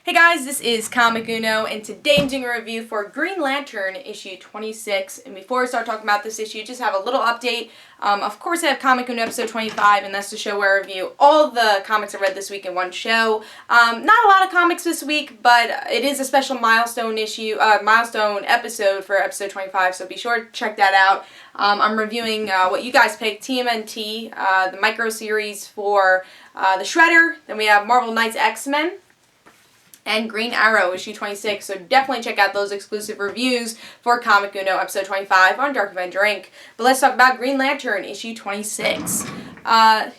Hey guys, this is Comic Uno, and today I'm doing a review for Green Lantern issue 26. And before I start talking about this issue, just have a little update. Of course, I have Comic Uno episode 25, and that's the show where I review all the comics I read this week in one show. Not a lot of comics this week, but it is a special milestone episode for episode 25, so be sure to check that out. I'm reviewing what you guys picked, TMNT, the micro series for the Shredder. Then we have Marvel Knights X-Men and Green Arrow issue 26, so definitely check out those exclusive reviews for Comic Uno episode 25 on Dark Avenger Inc. But let's talk about Green Lantern issue 26. The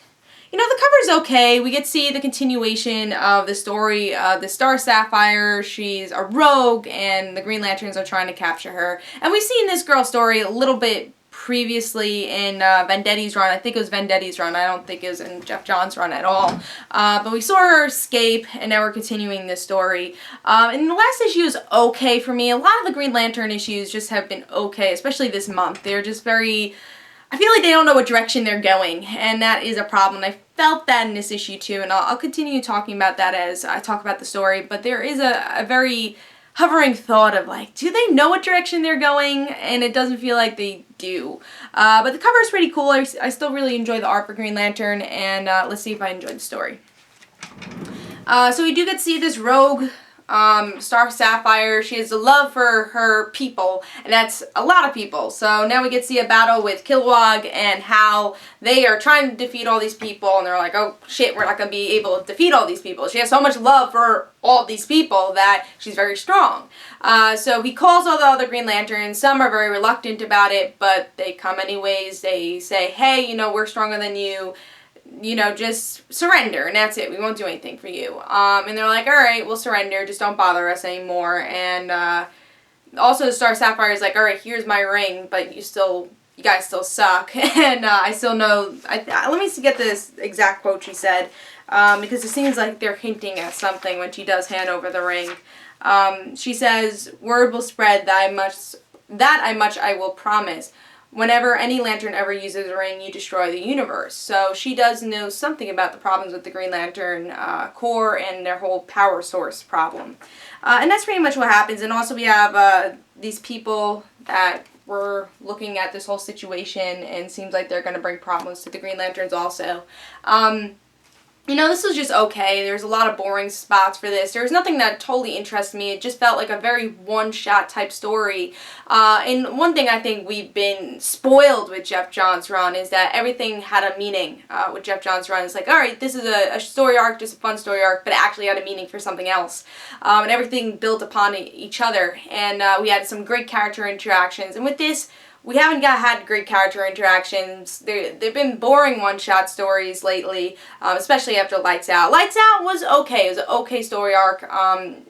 cover's okay. We get to see the continuation of the story. The Star Sapphire, she's a rogue, and the Green Lanterns are trying to capture her. And we've seen this girl's story a little bit previously in Vendetti's run. I think it was Vendetti's run. I don't think it was in Jeff Johns' run at all. But we saw her escape, and now we're continuing this story. And the last issue is okay for me. A lot of the Green Lantern issues just have been okay, especially this month. They're just very... I feel like they don't know what direction they're going, and that is a problem. I felt that in this issue too, and I'll continue talking about that as I talk about the story. But there is a very hovering thought of like, do they know what direction they're going? And it doesn't feel like they do. But the cover is pretty cool. I still really enjoy the art for Green Lantern, and let's see if I enjoy the story. So we do get to see this rogue Star Sapphire. She has a love for her people, and that's a lot of people. So now we get to see a battle with Kilowog and how they are trying to defeat all these people, and they're like, oh shit, we're not going to be able to defeat all these people. She has so much love for all these people that she's very strong. So he calls all the other Green Lanterns. Some are very reluctant about it, but they come anyways. They say, hey, we're stronger than you. Just surrender, and that's it. We won't do anything for you. And they're like, alright, we'll surrender. Just don't bother us anymore. And also Star Sapphire is like, alright, here's my ring, but you guys still suck. And I still know... let me get this exact quote she said, because it seems like they're hinting at something when she does hand over the ring. She says, word will spread that I will promise. Whenever any Lantern ever uses a ring, you destroy the universe. So she does know something about the problems with the Green Lantern Corps and their whole power source problem. And that's pretty much what happens. And also we have these people that were looking at this whole situation, and seems like they're going to bring problems to the Green Lanterns also. This was just okay. There's a lot of boring spots for this. There was nothing that totally interested me. It just felt like a very one-shot type story. And one thing I think we've been spoiled with Jeff Johns' run is that everything had a meaning with Jeff Johns' run. It's like, alright, this is a story arc, just a fun story arc, but it actually had a meaning for something else. And everything built upon each other. And we had some great character interactions. And with this, we haven't had great character interactions. They've been boring one-shot stories lately, especially after Lights Out. Lights Out was okay. It was an okay story arc.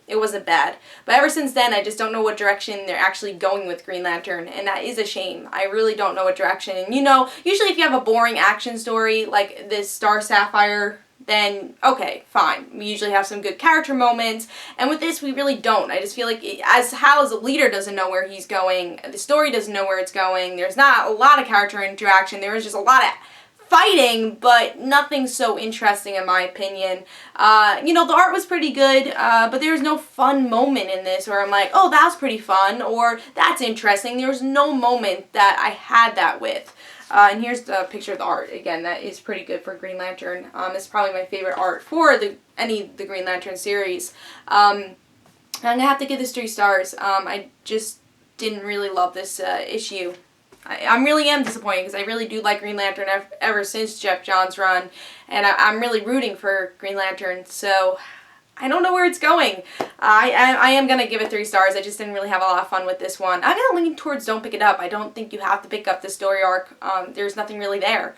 It wasn't bad. But ever since then, I just don't know what direction they're actually going with Green Lantern, and that is a shame. I really don't know what direction. And usually if you have a boring action story like this Star Sapphire, then okay, fine. We usually have some good character moments, and with this we really don't. I just feel like Hal as a leader doesn't know where he's going, the story doesn't know where it's going, there's not a lot of character interaction, there was just a lot of fighting, but nothing so interesting in my opinion. The art was pretty good, but there was no fun moment in this where I'm like, oh, that's pretty fun, or that's interesting. There was no moment that I had that with. And here's the picture of the art. Again, that is pretty good for Green Lantern. It's probably my favorite art for the Green Lantern series. I'm going to have to give this 3 stars. I just didn't really love this issue. I really am disappointed because I really do like Green Lantern ever since Jeff Johns' run. And I'm really rooting for Green Lantern, so I don't know where it's going. I am going to give it 3 stars. I just didn't really have a lot of fun with this one. I'm going to lean towards don't pick it up. I don't think you have to pick up the story arc. There's nothing really there.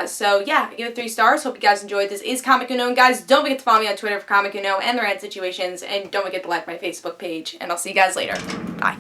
So yeah, I give it 3 stars. Hope you guys enjoyed. This is Comic Uno. And guys, don't forget to follow me on Twitter for Comic Uno and the rant situations. And don't forget to like my Facebook page. And I'll see you guys later. Bye.